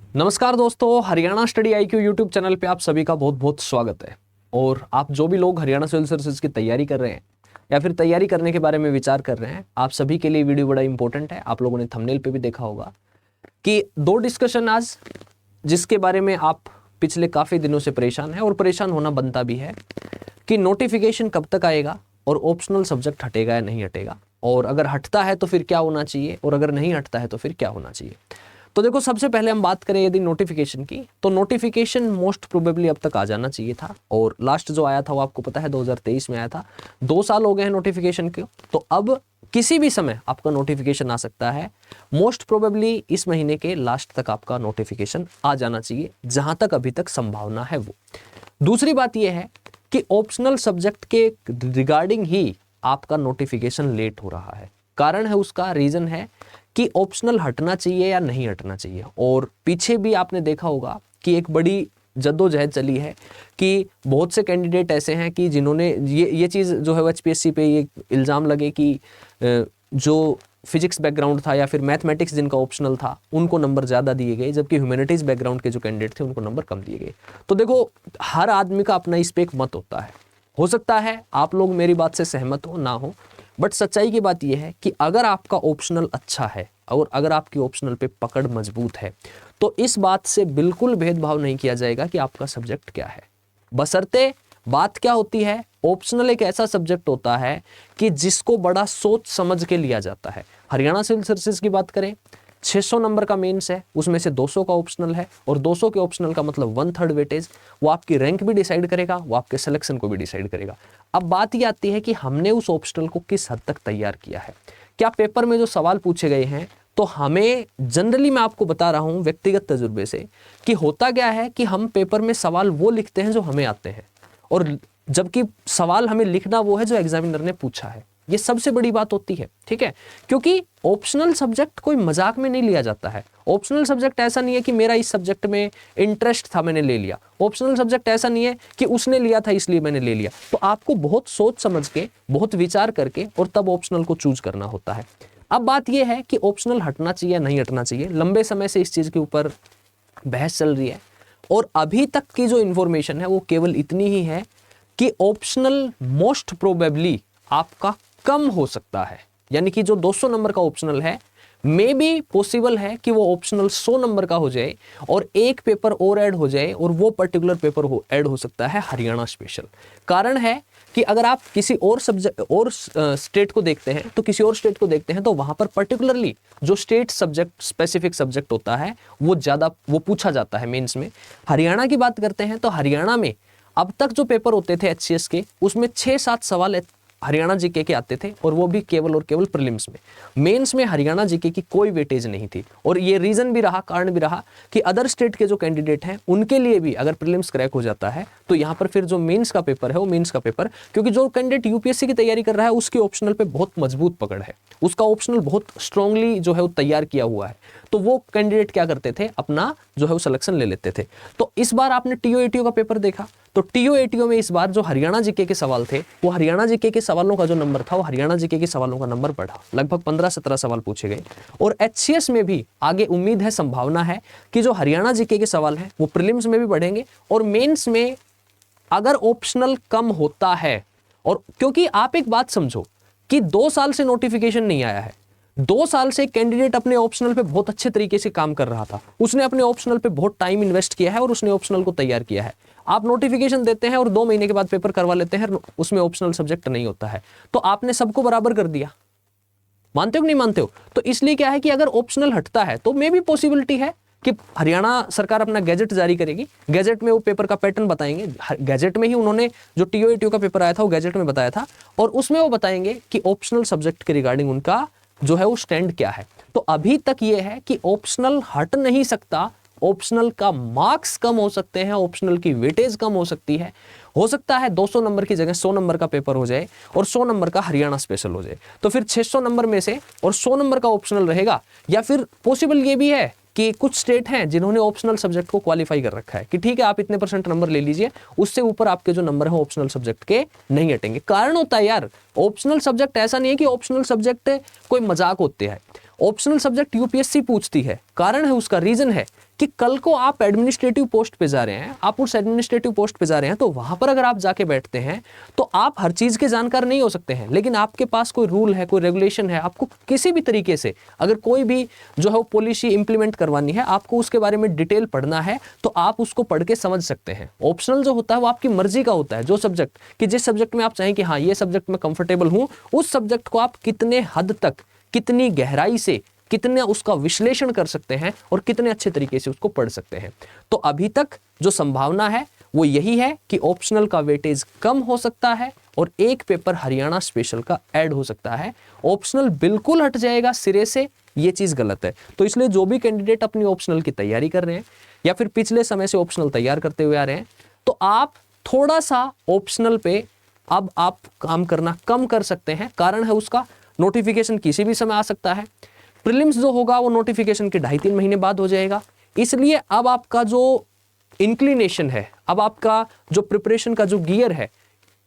नमस्कार दोस्तों, Haryana study IQ YouTube channel पे आप सभी का बहुत बहुत स्वागत है। और आप जो भी लोग हरियाणा सिविल सर्विसेज की तैयारी कर रहे हैं या फिर तैयारी करने के बारे में विचार कर रहे हैं, आप सभी के लिए वीडियो बड़ा इंपॉर्टेंट है। आप लोगों ने थंबनेल पे भी देखा होगा कि दो डिस्कशन आज जिसके बारे में आप पिछले काफ़ी दिनों से परेशान है और परेशान होना बनता भी है कि नोटिफिकेशन कब तक आएगा और ऑप्शनल सब्जेक्ट हटेगा या नहीं हटेगा, और अगर हटता है तो फिर क्या होना चाहिए और अगर नहीं हटता है तो फिर क्या होना चाहिए। तो देखो, सबसे पहले हम बात करें यदि नोटिफिकेशन की, तो नोटिफिकेशन मोस्ट प्रोबेबली अब तक आ जाना चाहिए था। और लास्ट जो आया था वो आपको पता है 2023 में आया था। 2 साल हो गए हैं नोटिफिकेशन के, तो अब किसी भी समय आपका नोटिफिकेशन आ सकता है। मोस्ट प्रोबेबली इस महीने के लास्ट तक आपका नोटिफिकेशन आ जाना चाहिए, जहां तक अभी तक संभावना है वो। दूसरी बात यह है कि ऑप्शनल सब्जेक्ट के रिगार्डिंग ही आपका नोटिफिकेशन लेट हो रहा है। कारण है उसका, रीजन है कि ऑप्शनल हटना चाहिए या नहीं हटना चाहिए। और पीछे भी आपने देखा होगा कि एक बड़ी जद्दोजहद चली है कि बहुत से कैंडिडेट ऐसे हैं कि जिन्होंने ये चीज़ जो है एचपीएससी पे ये इल्ज़ाम लगे कि जो फिजिक्स बैकग्राउंड था या फिर मैथमेटिक्स जिनका ऑप्शनल था उनको नंबर ज़्यादा दिए गए, जबकि ह्यूमैनिटीज़ बैकग्राउंड के जो कैंडिडेट थे उनको नंबर कम दिए गए। तो देखो, हर आदमी का अपना इस पे एक मत होता है। हो सकता है आप लोग मेरी बात से सहमत हो ना हो, बट सच्चाई की बात यह है कि अगर आपका ऑप्शनल अच्छा है और अगर आपकी ऑप्शनल पे पकड़ मजबूत है तो इस बात से बिल्कुल भेदभाव नहीं किया जाएगा कि आपका सब्जेक्ट क्या है। बशर्ते बात क्या होती है, ऑप्शनल एक ऐसा सब्जेक्ट होता है कि जिसको बड़ा सोच समझ के लिया जाता है। हरियाणा सिविल सर्विसेज की बात करें, 600 नंबर का मेंस है, उसमें से 200 का ऑप्शनल है, और 200 के ऑप्शनल का मतलब 1/3 वेटेज। वो आपकी रैंक भी डिसाइड करेगा, वो आपके सिलेक्शन को भी डिसाइड करेगा। अब बात ये आती है कि हमने उस ऑप्शनल को किस हद तक तैयार किया है। क्या पेपर में जो सवाल पूछे गए हैं, तो हमें जनरली, मैं आपको बता रहा हूं व्यक्तिगत तजुर्बे से, कि होता क्या है कि हम पेपर में सवाल वो लिखते हैं जो हमें आते हैं, और जबकि सवाल हमें लिखना वो है जो एग्जामिनर ने पूछा है। ये सबसे बड़ी बात होती है, ठीक है। क्योंकि ऑप्शनल सब्जेक्ट कोई मजाक में नहीं लिया जाता है। ऑप्शनल सब्जेक्ट ऐसा नहीं है कि मेरा इस सब्जेक्ट में इंटरेस्ट था मैंने ले लिया। ऑप्शनल सब्जेक्ट ऐसा नहीं है कि उसने लिया था इसलिए मैंने ले लिया। तो आपको बहुत सोच समझ के, बहुत विचार करके और तब ऑप्शनल को चूज करना होता है। अब बात यह है कि ऑप्शनल हटना चाहिए या नहीं हटना चाहिए। लंबे समय से इस चीज के ऊपर बहस चल रही है, और अभी तक की जो इंफॉर्मेशन है वो केवल इतनी ही है कि ऑप्शनल मोस्ट प्रोबेबली आपका कम हो सकता है। यानी कि जो 200 नंबर का ऑप्शनल है, मे बी पॉसिबल है कि वो ऑप्शनल 100 नंबर का हो जाए और एक पेपर और ऐड हो जाए, और वो पर्टिकुलर पेपर ऐड हो सकता है हरियाणा स्पेशल। कारण है कि अगर आप किसी और सब्जेक्ट और स्टेट को देखते हैं, तो किसी और स्टेट को देखते हैं तो वहां पर पर्टिकुलरली जो स्टेट सब्जेक्ट स्पेसिफिक सब्जेक्ट होता है वो पूछा जाता है मेंस में। हरियाणा की बात करते हैं तो हरियाणा में अब तक जो पेपर होते थे एचसीएस के, उसमें 6-7 सवाल हरियाणा जीके के आते थे, और वो भी केवल और केवल प्रीलिम्स में। मेंस में हरियाणा जीके की कोई वेटेज नहीं थी। और ये रीजन भी रहा, कारण भी रहा कि अदर स्टेट के जो कैंडिडेट हैं उनके लिए भी अगर प्रीलिम्स क्रैक हो जाता है तो यहाँ पर फिर जो मेंस का पेपर है वो मेंस का पेपर, क्योंकि जो कैंडिडेट यूपीएससी की तैयारी कर रहा है उसके ऑप्शनल पे बहुत मजबूत पकड़ है, उसका ऑप्शनल बहुत स्ट्रांगली जो है वो तैयार किया हुआ है, तो वो कैंडिडेट क्या करते थे, अपना जो है वो सिलेक्शन ले लेते थे। तो इस बार आपने टीओ एटीओ का पेपर देखा, तो टीओ एटीओ में इस बार जो हरियाणा जीके के सवाल थे, वो हरियाणा जीके के सवालों का जो नंबर था वो हरियाणा जीके के सवालों का नंबर बढ़ा। लगभग 15-17 सवाल पूछे गए। और एचसीएस में भी आगे उम्मीद है, संभावना है कि जो हरियाणा जीके के सवाल हैं वो प्रीलिम्स में भी बढ़ेंगे, और मेंस में अगर ऑप्शनल कम होता है, और क्योंकि आप एक बात समझो कि 2 साल से नोटिफिकेशन नहीं आया है। 2 साल से कैंडिडेट अपने ऑप्शनल पे बहुत अच्छे तरीके से काम कर रहा था, उसने अपने ऑप्शनल पे बहुत टाइम इन्वेस्ट किया है और उसने ऑप्शनल को तैयार किया है। आप नोटिफिकेशन देते हैं और 2 महीने के बाद पेपर करवा लेते हैं, उसमें ऑप्शनल सब्जेक्ट नहीं होता है, तो आपने सबको बराबर कर दिया। मानते हो कि नहीं मानते हो? तो इसलिए क्या है कि अगर ऑप्शनल हटता है तो मे भी पॉसिबिलिटी है कि हरियाणा सरकार अपना गैजेट जारी करेगी, गैजेट में वो पेपर का पैटर्न बताएंगे। गैजेट में ही उन्होंने जो टीओ एटीओ का पेपर आया था वो गैजेट में बताया था, और उसमें वो बताएंगे कि ऑप्शनल सब्जेक्ट के रिगार्डिंग उनका जो है वो स्टैंड क्या है। तो अभी तक ये है कि ऑप्शनल हट नहीं सकता, ऑप्शनल का मार्क्स कम हो सकते हैं, ऑप्शनल की वेटेज कम हो सकती है। हो सकता है 200 नंबर की जगह 100 नंबर का पेपर हो जाए और 100 नंबर का हरियाणा स्पेशल हो जाए, तो फिर 600 नंबर में से और 100 नंबर का ऑप्शनल रहेगा। या फिर पॉसिबल ये भी है कि कुछ स्टेट हैं जिन्होंने ऑप्शनल सब्जेक्ट को क्वालिफाई कर रखा है कि ठीक है आप इतने % नंबर ले लीजिए, उससे ऊपर आपके जो नंबर है ऑप्शनल सब्जेक्ट के नहीं हटेंगे। कारण होता है यार, ऑप्शनल सब्जेक्ट ऐसा नहीं है कि ऑप्शनल सब्जेक्ट कोई मजाक होते हैं। ऑप्शनल सब्जेक्ट यूपीएससी पूछती है, कारण है उसका, रीजन है कि कल को आप एडमिनिस्ट्रेटिव पोस्ट पे जा रहे हैं, आप उस एडमिनिस्ट्रेटिव पोस्ट पे जा रहे हैं, तो वहां पर अगर आप जाके बैठते हैं तो आप हर चीज के जानकार नहीं हो सकते हैं, लेकिन आपके पास कोई रूल है, कोई रेगुलेशन है, आपको किसी भी तरीके से अगर कोई भी जो है वो पॉलिसी इंप्लीमेंट करवानी है, आपको उसके बारे में डिटेल पढ़ना है, तो आप उसको पढ़ के समझ सकते हैं। ऑप्शनल जो होता है वो आपकी मर्जी का होता है, जो सब्जेक्ट कि जिस सब्जेक्ट में आप चाहें कि हाँ ये सब्जेक्ट में कंफर्टेबल हूं, उस सब्जेक्ट को आप कितने हद तक, कितनी गहराई से, कितने उसका विश्लेषण कर सकते हैं और कितने अच्छे तरीके से उसको पढ़ सकते हैं। तो अभी तक जो संभावना है वो यही है कि ऑप्शनल का वेटेज कम हो सकता है और एक पेपर हरियाणा स्पेशल का ऐड हो सकता है। ऑप्शनल बिल्कुल हट जाएगा सिरे से, ये चीज गलत है। तो इसलिए जो भी कैंडिडेट अपनी ऑप्शनल की तैयारी कर रहे हैं या फिर पिछले समय से ऑप्शनल तैयार करते हुए आ रहे हैं, तो आप थोड़ा सा ऑप्शनल पे अब आप काम करना कम कर सकते हैं। कारण है उसका, नोटिफिकेशन किसी भी समय आ सकता है, प्रीलिम्स जो होगा वो नोटिफिकेशन के 2.5-3 महीने बाद हो जाएगा। इसलिए अब आपका जो इंक्लिनेशन है, अब आपका जो प्रिपरेशन का जो गियर है,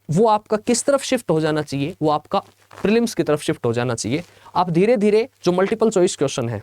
वो आपका किस तरफ शिफ्ट हो जाना चाहिए, वो आपका प्रीलिम्स की तरफ शिफ्ट हो जाना चाहिए। आप धीरे धीरे जो मल्टीपल चॉइस क्वेश्चन है,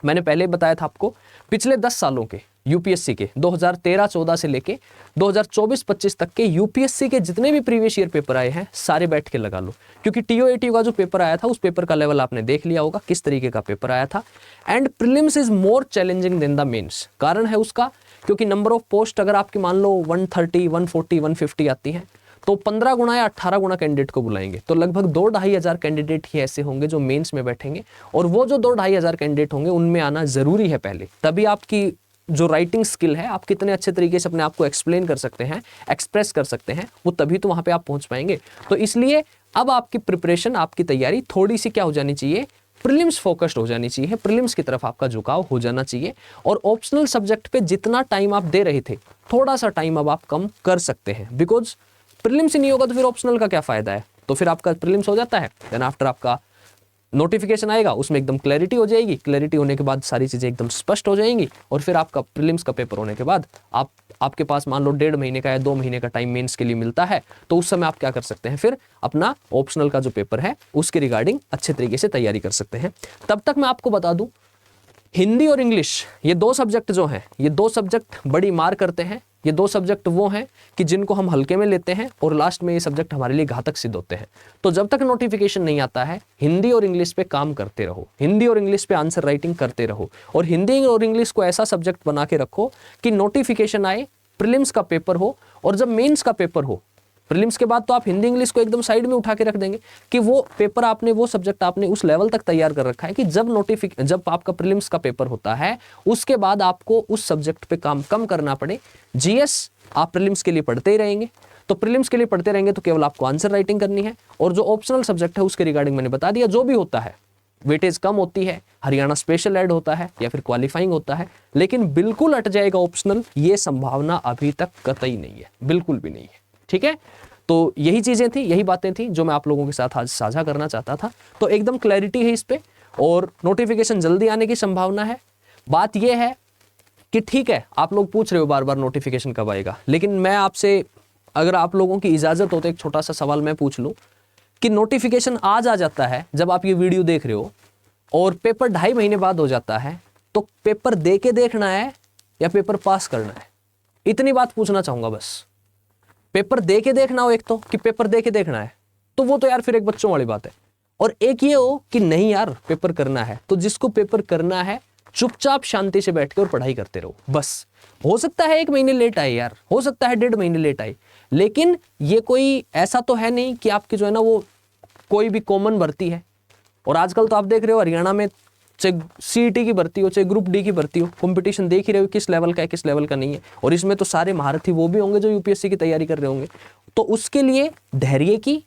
मैंने पहले बताया था आपको, पिछले 10 सालों के यूपीएससी के 2013-14 से लेके 2024-25 तक के यूपीएससी के जितने भी प्रीवियस ईयर पेपर आए हैं, सारे बैठ के लगा लो, क्योंकि टीओएटी का जो पेपर आया था उस पेपर का लेवल आपने देख लिया होगा किस तरीके का पेपर आया था। And prelims is more challenging than the mains. कारण है उसका, क्योंकि नंबर ऑफ पोस्ट अगर आपकी मान लो 130, 140, 150 आती है, तो 15 गुना या 18 गुना कैंडिडेट को बुलाएंगे, तो लगभग 2-2.5 हजार कैंडिडेट ही ऐसे होंगे जो मेंस में बैठेंगे। और वो जो 2-2.5 हजार कैंडिडेट होंगे उनमें आना जरूरी है पहले, तभी आपकी जो राइटिंग स्किल है, आप कितने अच्छे तरीके से अपने आप को एक्सप्लेन कर सकते हैं, एक्सप्रेस कर सकते हैं, वो तभी तो वहां पे आप पहुंच पाएंगे। तो इसलिए अब आपकी प्रिपरेशन, आपकी तैयारी थोड़ी सी क्या हो जानी चाहिए, प्रीलिम्स फोकस्ड हो जानी चाहिए, प्रीलिम्स की तरफ आपका झुकाव हो जाना चाहिए। और ऑप्शनल सब्जेक्ट पे जितना टाइम आप दे रहे थे, थोड़ा सा टाइम अब आप कम कर सकते हैं, बिकॉज प्रीलिम्स ही नहीं होगा तो फिर ऑप्शनल का क्या फायदा है। तो फिर आपका प्रीलिम्स हो जाता है, देन आफ्टर आपका नोटिफिकेशन आएगा, उसमें एकदम क्लैरिटी हो जाएगी, क्लैरिटी होने के बाद सारी चीजें एकदम स्पष्ट हो जाएंगी, और फिर आपका प्रीलिम्स का पेपर होने के बाद आपके पास मान लो 1.5 महीने का या 2 महीने का टाइम मेंस के लिए मिलता है, तो उस समय आप क्या कर सकते हैं, फिर अपना ऑप्शनल का जो पेपर है उसके रिगार्डिंग अच्छे तरीके से तैयारी कर सकते हैं। तब तक मैं आपको बता दूं, हिंदी और इंग्लिश ये 2 सब्जेक्ट जो हैं, ये 2 सब्जेक्ट बड़ी मार करते हैं। ये 2 सब्जेक्ट वो हैं कि जिनको हम हल्के में लेते हैं और लास्ट में ये सब्जेक्ट हमारे लिए घातक सिद्ध होते हैं। तो जब तक नोटिफिकेशन नहीं आता है, हिंदी और इंग्लिश पे काम करते रहो, हिंदी और इंग्लिश पे आंसर राइटिंग करते रहो, और हिंदी और इंग्लिश को ऐसा सब्जेक्ट बना के रखो कि नोटिफिकेशन आए, प्रीलिम्स का पेपर हो और जब मेंस का पेपर हो, प्रीलिम्स के बाद तो आप हिंदी इंग्लिश को एकदम साइड में उठा के रख देंगे कि वो पेपर आपने, वो सब्जेक्ट आपने उस लेवल तक तैयार कर रखा है कि जब आपका प्रीलिम्स का पेपर होता है, उसके बाद आपको उस सब्जेक्ट पे काम कम करना पड़े। जीएस आप प्रीलिम्स के लिए पढ़ते ही रहेंगे, तो प्रीलिम्स के लिए पढ़ते रहेंगे तो केवल आपको आंसर राइटिंग करनी है। और जो ऑप्शनल सब्जेक्ट है उसके रिगार्डिंग मैंने बता दिया, जो भी होता है, वेटेज कम होती है, हरियाणा स्पेशल ऐड होता है या फिर क्वालिफाइंग होता है, लेकिन बिल्कुल हट जाएगा ऑप्शनल, ये संभावना अभी तक कतई नहीं है, बिल्कुल भी नहीं है। ठीक है, तो यही चीजें थी, यही बातें थी जो मैं आप लोगों के साथ आज साझा करना चाहता था। तो एकदम क्लैरिटी है इस पे, और नोटिफिकेशन जल्दी आने की संभावना है। बात यह है कि ठीक है, आप लोग पूछ रहे हो बार बार नोटिफिकेशन कब आएगा, लेकिन मैं आपसे, अगर आप लोगों की इजाजत हो तो एक छोटा सा सवाल मैं पूछ लूं कि नोटिफिकेशन आज आ जाता है जब आप ये वीडियो देख रहे हो, और पेपर 2.5 महीने बाद हो जाता है, तो पेपर दे के देखना है या पेपर पास करना है? इतनी बात पूछना चाहूंगा बस। पेपर दे के देखना हो एक तो, कि पेपर दे के देखना है, तो वो तो यार फिर एक बच्चों वाली बात है। और एक ये हो कि नहीं यार पेपर करना है, तो जिसको पेपर करना है चुपचाप शांति से बैठ के और पढ़ाई करते रहो बस। हो सकता है 1 महीने लेट आए यार, हो सकता है 1.5 महीने लेट आए, लेकिन ये कोई ऐसा तो है नहीं कि आपकी जो है ना वो कोई भी कॉमन भर्ती है। और आजकल तो आप देख रहे हो हरियाणा में, चाहे सीईटी की भर्ती हो, चाहे ग्रुप डी की भर्ती हो, कंपटीशन देख ही रहे हो किस लेवल का है, किस लेवल का नहीं है। और इसमें तो सारे महारथी वो भी होंगे जो यूपीएससी की तैयारी कर रहे होंगे। तो उसके लिए धैर्य की,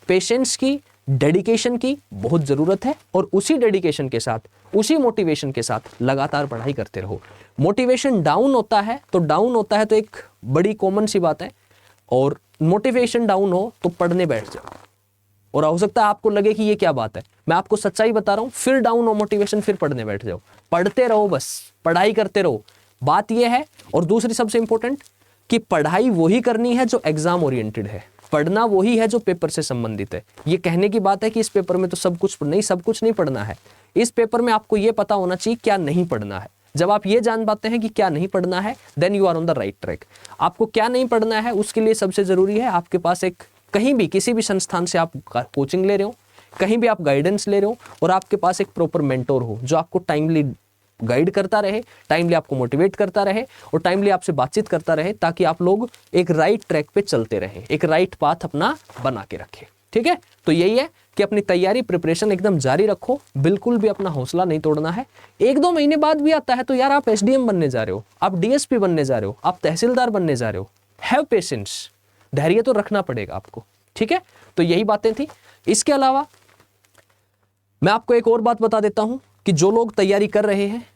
पेशेंस की, डेडिकेशन की बहुत जरूरत है, और उसी डेडिकेशन के साथ, उसी मोटिवेशन के साथ लगातार पढ़ाई करते रहो। मोटिवेशन डाउन होता है तो एक बड़ी कॉमन सी बात है, और मोटिवेशन डाउन हो तो पढ़ने बैठ जाओ। और हो सकता है आपको लगे कि ये क्या बात है, मैं आपको सच्चाई बता रहा हूं, फिर डाउन हो मोटिवेशन, फिर पढ़ने बैठ जाओ। पढ़ते रहो बस, पढ़ाई करते रहो, बात ये है। और दूसरी सबसे इंपॉर्टेंट कि पढ़ाई वही करनी है जो एग्जाम ओरिएंटेड है, पढ़ना वही है जो पेपर से संबंधित है। ये कहने की बात है कि इस पेपर में तो सब कुछ नहीं पढ़ना है, इस पेपर में आपको ये पता होना चाहिए क्या नहीं पढ़ना है। जब आप ये जान पाते हैं कि क्या नहीं पढ़ना है, then you are on the right track. आपको क्या नहीं पढ़ना है उसके लिए सबसे जरूरी है आपके पास एक, कहीं भी किसी भी संस्थान से आप कोचिंग ले रहे हो, कहीं भी आप गाइडेंस ले रहे हो, और आपके पास एक प्रॉपर मेंटोर हो जो आपको टाइमली गाइड करता रहे, टाइमली आपको मोटिवेट करता रहे और टाइमली आपसे बातचीत करता रहे, ताकि आप लोग एक राइट ट्रैक पे चलते रहें, एक राइट पाथ अपना बना के रखें। ठीक है, तो यही है कि अपनी तैयारी प्रिपरेशन एकदम जारी रखो, बिल्कुल भी अपना हौसला नहीं तोड़ना है। 1-2 महीने बाद भी आता है तो यार आप एसडीएम बनने जा रहे हो, आप डीएसपी बनने जा रहे हो, आप तहसीलदार बनने जा रहे हो, हैव पेशेंस, धैर्य तो रखना पड़ेगा आपको। ठीक है, तो यही बातें थी। इसके अलावा मैं आपको एक और बात बता देता हूं कि जो लोग तैयारी कर रहे हैं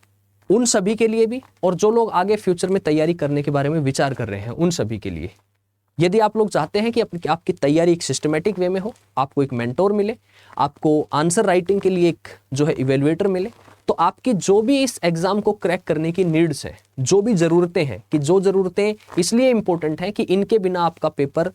उन सभी के लिए भी, और जो लोग आगे फ्यूचर में तैयारी करने के बारे में विचार कर रहे हैं उन सभी के लिए, यदि आप लोग चाहते हैं कि आपकी तैयारी एक सिस्टमेटिक वे में हो, आपको एक मेंटोर मिले, आपको आंसर राइटिंग के लिए एक जो है इवेल्युएटर मिले, तो आपकी जो भी इस एग्जाम को क्रैक करने की नीड्स है, जो भी ज़रूरतें हैं, कि जो ज़रूरतें इसलिए इंपॉर्टेंट हैं कि इनके बिना आपका पेपर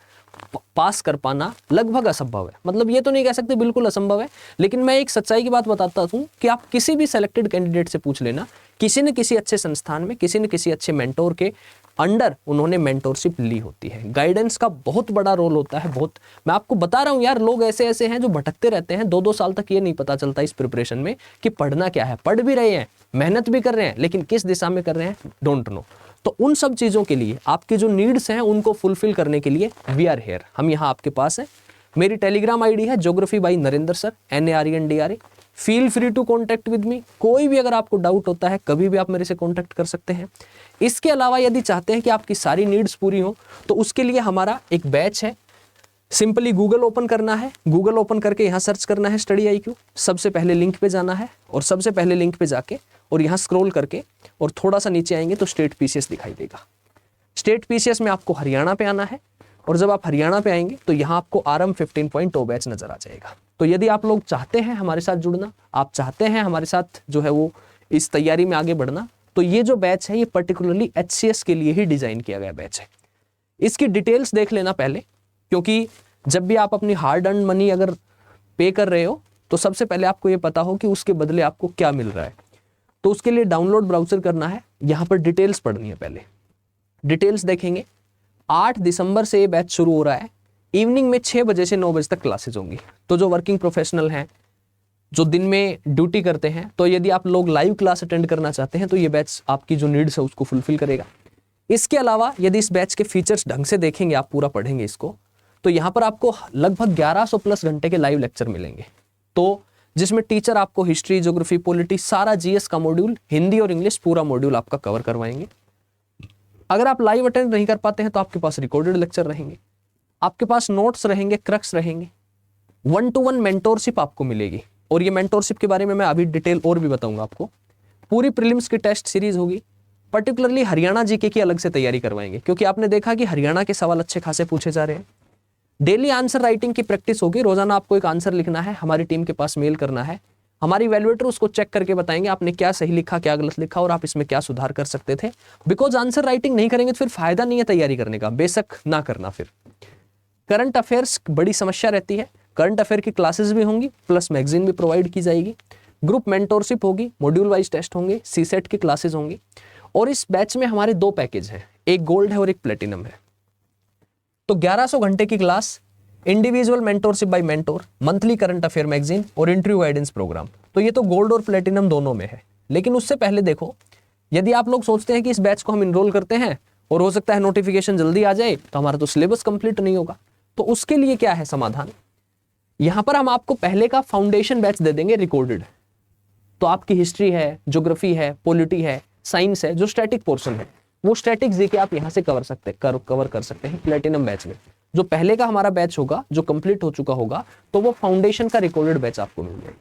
पास कर पाना लगभग असंभव है। मतलब ये तो नहीं कह सकते बिल्कुल असंभव है, लेकिन मैं एक सच्चाई की बात बताता हूँ कि आप किसी भी सेलेक्टेड कैंडिडेट से पूछ लेना, किसी न किसी अच्छे संस्थान में, किसी न किसी अच्छे मेंटोर के अंडर उन्होंने मेंटोरशिप ली होती है। गाइडेंस का बहुत बड़ा रोल होता है, बहुत। मैं आपको बता रहा हूँ यार, लोग ऐसे ऐसे हैं जो भटकते रहते हैं, 2-2 साल तक ये नहीं पता चलता इस प्रिपरेशन में कि पढ़ना क्या है। पढ़ भी रहे हैं, मेहनत भी कर रहे हैं, लेकिन किस दिशा में कर रहे हैं डोंट नो। तो उन सब चीज़ों के लिए, आपकी जो नीड्स हैं उनको फुलफिल करने के लिए वी आर हेयर, हम यहाँ आपके पास हैं। मेरी टेलीग्राम आईडी है geography by Narendra sir, NARENDRA। Feel free to contact with me. कोई भी अगर आपको डाउट होता है कभी भी आप मेरे से कॉन्टैक्ट कर सकते हैं। इसके अलावा यदि चाहते हैं कि आपकी सारी नीड्स पूरी हो तो उसके लिए हमारा एक बैच है। सिंपली गूगल ओपन करना है, गूगल ओपन करके यहाँ सर्च करना है स्टडी IQ, सबसे पहले लिंक पे जाना है और सबसे पहले लिंक पे जाके और यहाँ स्क्रॉल करके और थोड़ा सा नीचे आएंगे तो स्टेट PCS दिखाई देगा। स्टेट PCS में आपको हरियाणा पे आना है और जब आप हरियाणा पे आएंगे तो यहाँ आपको RM 15.0 बैच नजर आ जाएगा। तो यदि आप लोग चाहते हैं हमारे साथ जुड़ना, आप चाहते हैं हमारे साथ जो है वो इस तैयारी में आगे बढ़ना, तो ये जो बैच है ये पर्टिकुलरली HCS के लिए ही डिजाइन किया गया बैच है। इसकी डिटेल्स देख लेना पहले, क्योंकि जब भी आप अपनी हार्ड अर्न मनी अगर पे कर रहे हो तो सबसे पहले आपको ये पता हो कि उसके बदले आपको क्या मिल रहा है। तो उसके लिए डाउनलोड ब्राउजर करना है, यहाँ पर डिटेल्स पढ़नी है। पहले डिटेल्स देखेंगे। 8 दिसंबर से ये बैच शुरू हो रहा है। इवनिंग में 6 बजे से 9 बजे तक क्लासेज होंगी। तो जो वर्किंग प्रोफेशनल हैं, जो दिन में ड्यूटी करते हैं, तो यदि आप लोग लाइव क्लास अटेंड करना चाहते हैं तो ये बैच आपकी जो नीड्स है उसको फुलफिल करेगा। इसके अलावा यदि इस बैच के फीचर्स ढंग से देखेंगे, आप पूरा पढ़ेंगे इसको, तो यहाँ पर आपको लगभग 1100+ घंटे के लाइव लेक्चर मिलेंगे। तो जिसमें टीचर आपको हिस्ट्री, ज्योग्राफी, पॉलिटी, सारा GS का मॉड्यूल, हिंदी और इंग्लिश पूरा मॉड्यूल आपका कवर करवाएंगे। अगर आप लाइव अटेंड नहीं कर पाते हैं तो आपके पास रिकॉर्डेड लेक्चर रहेंगे, आपके पास नोट्स रहेंगे, क्रक्स रहेंगे, 1-to-1 मेंटोरशिप आपको मिलेगी। और ये मेंटोरशिप के बारे में मैं अभी डिटेल और भी बताऊंगा आपको। पूरी प्रीलिम्स की टेस्ट सीरीज होगी। पर्टिकुलरली हरियाणा GK की अलग से तैयारी करवाएंगे, क्योंकि आपने देखा कि हरियाणा के सवाल अच्छे खासे पूछे जा रहे हैं। डेली आंसर राइटिंग की प्रैक्टिस होगी। रोजाना आपको एक आंसर लिखना है, हमारी टीम के पास मेल करना है, हमारी वैल्यूएटर उसको चेक करके बताएंगे आपने क्या सही लिखा, क्या गलत लिखा और आप इसमें क्या सुधार कर सकते थे। बिकॉज आंसर राइटिंग नहीं करेंगे तो फिर फायदा नहीं है तैयारी करने का, बेशक ना करना। फिर करंट अफेयर्स बड़ी समस्या रहती है, करंट अफेयर की क्लासेस भी होंगी, प्लस मैगजीन भी प्रोवाइड की जाएगी, ग्रुप मेंटोरशिप होगी, मॉड्यूल वाइज टेस्ट होंगे, CSET की क्लासेस होंगी। और इस बैच में हमारे 2 पैकेज हैं, एक गोल्ड है और एक प्लेटिनम है। तो 1100 घंटे की class, individual mentorship by mentor, monthly current affair magazine और इंटरव्यू गाइडेंस प्रोग्राम। तो ये तो गोल्ड और प्लेटिनम दोनों में है। लेकिन उससे पहले देखो, यदि आप लोग सोचते हैं कि इस बैच को हम इनरोल करते हैं और हो सकता है नोटिफिकेशन जल्दी आ जाए, तो हमारा तो सिलेबस कंप्लीट नहीं होगा। तो उसके लिए क्या है समाधान, यहां पर हम आपको पहले का फाउंडेशन बैच दे देंगे रिकॉर्डेड। तो आपकी हिस्ट्री है, ज्योग्राफी है, पॉलिटी है, साइंस है, जो स्टैटिक पोर्शन है वो स्टैटिक GK आप यहाँ से कवर कर सकते हैं प्लेटिनम बैच में। जो पहले का हमारा बैच होगा, जो कंप्लीट हो चुका होगा, तो वो फाउंडेशन का रिकॉर्डेड बैच आपको मिल जाएगा।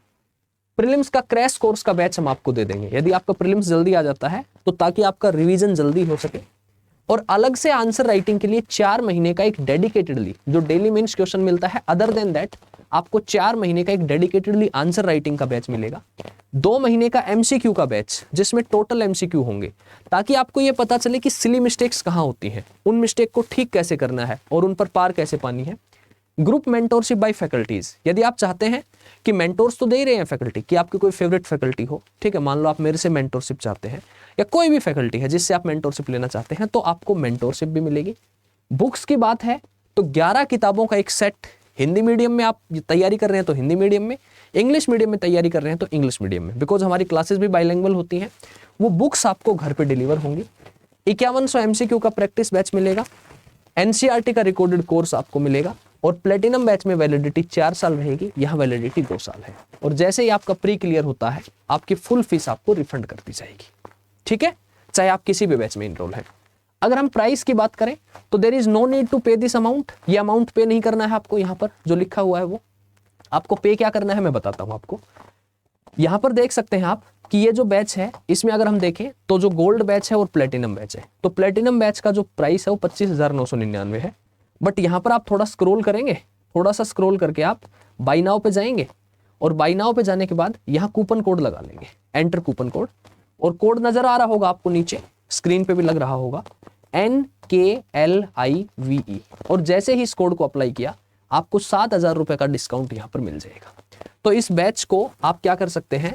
प्रीलिम्स का क्रैश कोर्स का बैच हम आपको दे देंगे, यदि आपका प्रीलिम्स जल्दी आ जाता है तो, ताकि आपका रिवीजन जल्दी हो सके। और अलग से आंसर राइटिंग के लिए 4 महीने का एक डेडिकेटेडली, जो डेली मेंस क्वेश्चन मिलता है, अदर देन दैट आपको 4 महीने का एक डेडिकेटेडली आंसर राइटिंग का बैच मिलेगा। 2 महीने का MCQ का बैच, जिसमें टोटल MCQ होंगे, ताकि आपको ये पता चले कि सिली मिस्टेक्स कहाँ होती हैं, उन मिस्टेक को ठीक कैसे करना है और उन पर पार कैसे पानी है। ग्रुप मेंटोरशिप बाय फैकल्टीज, यदि आप चाहते हैं कि मेंटोर्स तो दे ही रहे हैं फैकल्टी, कि आपकी कोई फेवरेट फैकल्टी हो, ठीक है, मान लो आप मेरे से मेंटोरशिप चाहते हैं या कोई भी फैकल्टी है जिससे आप मेंटोरशिप लेना चाहते हैं, तो आपको मेंटोरशिप भी मिलेगी। बुक्स की बात है तो 11 किताबों का एक सेट, हिंदी मीडियम में आप तैयारी कर रहे हैं तो हिंदी मीडियम में, इंग्लिश मीडियम में तैयारी कर रहे हैं तो इंग्लिश मीडियम में, बिकॉज हमारी क्लासेस भी बाइलिंगुअल होती हैं। वो बुक्स आपको घर पे डिलीवर होंगी। 5100 MCQ का प्रैक्टिस बैच मिलेगा, NCERT का रिकॉर्डेड कोर्स आपको मिलेगा, और प्लेटिनम बैच में वैलिडिटी 4 साल रहेगी, यहाँ वैलिडिटी 2 साल है। और जैसे ही आपका प्री क्लियर होता है आपकी फुल फीस आपको रिफंड कर दी जाएगी, ठीक है, चाहे आप किसी भी बैच में इनरोल हैं। अगर हम प्राइस की बात करें तो there is no need to pay this amount, ये अमाउंट पे नहीं करना है आपको। यहाँ पर जो लिखा हुआ है वो आपको पे क्या करना है मैं बताता हूँ आपको। यहाँ पर देख सकते हैं आप कि ये जो बैच है इसमें अगर हम देखें तो जो गोल्ड बैच है और प्लेटिनम बैच है, तो प्लेटिनम बैच का जो प्राइस है वो 25,999 है। बट यहाँ पर आप थोड़ा स्क्रॉल करेंगे, थोड़ा सा स्क्रॉल करके आप बाई नाउ पे जाएंगे, और बाई नाउ पे जाने के बाद यहाँ कूपन कोड लगा लेंगे, एंटर कूपन कोड, और कोड नजर आ रहा होगा आपको नीचे स्क्रीन पे भी लग रहा होगा, NKLIVE, और जैसे ही इस कोड को अप्लाई किया आपको 7,000 रुपए का डिस्काउंट यहाँ पर मिल जाएगा। तो इस बैच को आप क्या कर सकते हैं,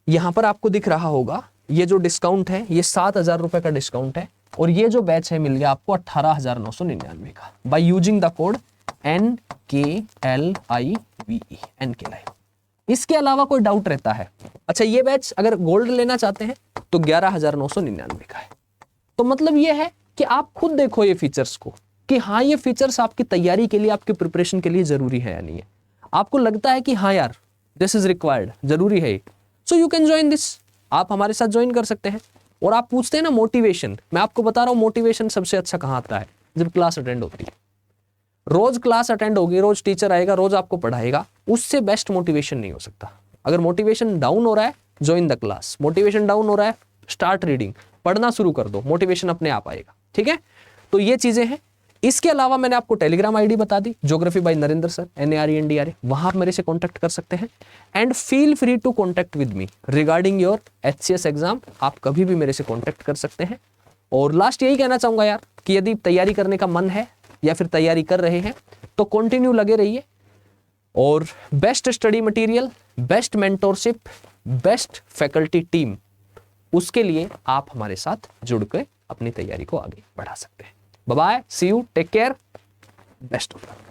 यहाँ पर आपको दिख रहा होगा ये जो डिस्काउंट है ये 7,000 रुपए का डिस्काउंट है, और ये जो बैच है मिल गया आपको 18,999 का by using the code NKLIVE। इसके अलावा कोई डाउट रहता है, अच्छा ये बैच अगर गोल्ड लेना चाहते हैं तो 11,999 का है। तो मतलब ये है कि आप खुद देखो ये फीचर्स को कि हाँ ये फीचर्स आपकी तैयारी के लिए, आपकी प्रिपरेशन के लिए जरूरी है या नहीं है। आपको लगता है कि हाँ यार दिस इज रिक्वायर्ड, जरूरी है, so you can join this, आप हमारे साथ ज्वाइन कर सकते हैं। और आप पूछते हैं ना मोटिवेशन, मैं आपको बता रहा हूँ मोटिवेशन सबसे अच्छा कहाँ आता है, जब क्लास अटेंड होती है। रोज क्लास अटेंड होगी, रोज टीचर आएगा, रोज आपको पढ़ाएगा, उससे बेस्ट मोटिवेशन नहीं हो सकता। अगर मोटिवेशन डाउन हो रहा है join the class, motivation down हो रहा है स्टार्ट रीडिंग, पढ़ना शुरू कर दो, मोटिवेशन अपने आप आएगा, ठीक है। तो ये चीजें हैं। इसके अलावा मैंने आपको टेलीग्राम आईडी बता दी, geography by Narendra sir, NARENDRA, वहां आप मेरे से कांटेक्ट कर सकते हैं। And feel free to contact with me regarding your HCS exam, आप कभी भी मेरे से कांटेक्ट कर सकते हैं। और लास्ट यही कहना चाहूंगा यार कि यदि तैयारी करने का मन है या फिर तैयारी कर रहे हैं तो कंटिन्यू लगे रहिए, और best study material, best mentorship, best faculty team, उसके लिए आप हमारे साथ जुड़ के अपनी तैयारी को आगे बढ़ा सकते हैं। Bye bye, see you, take care, best of luck.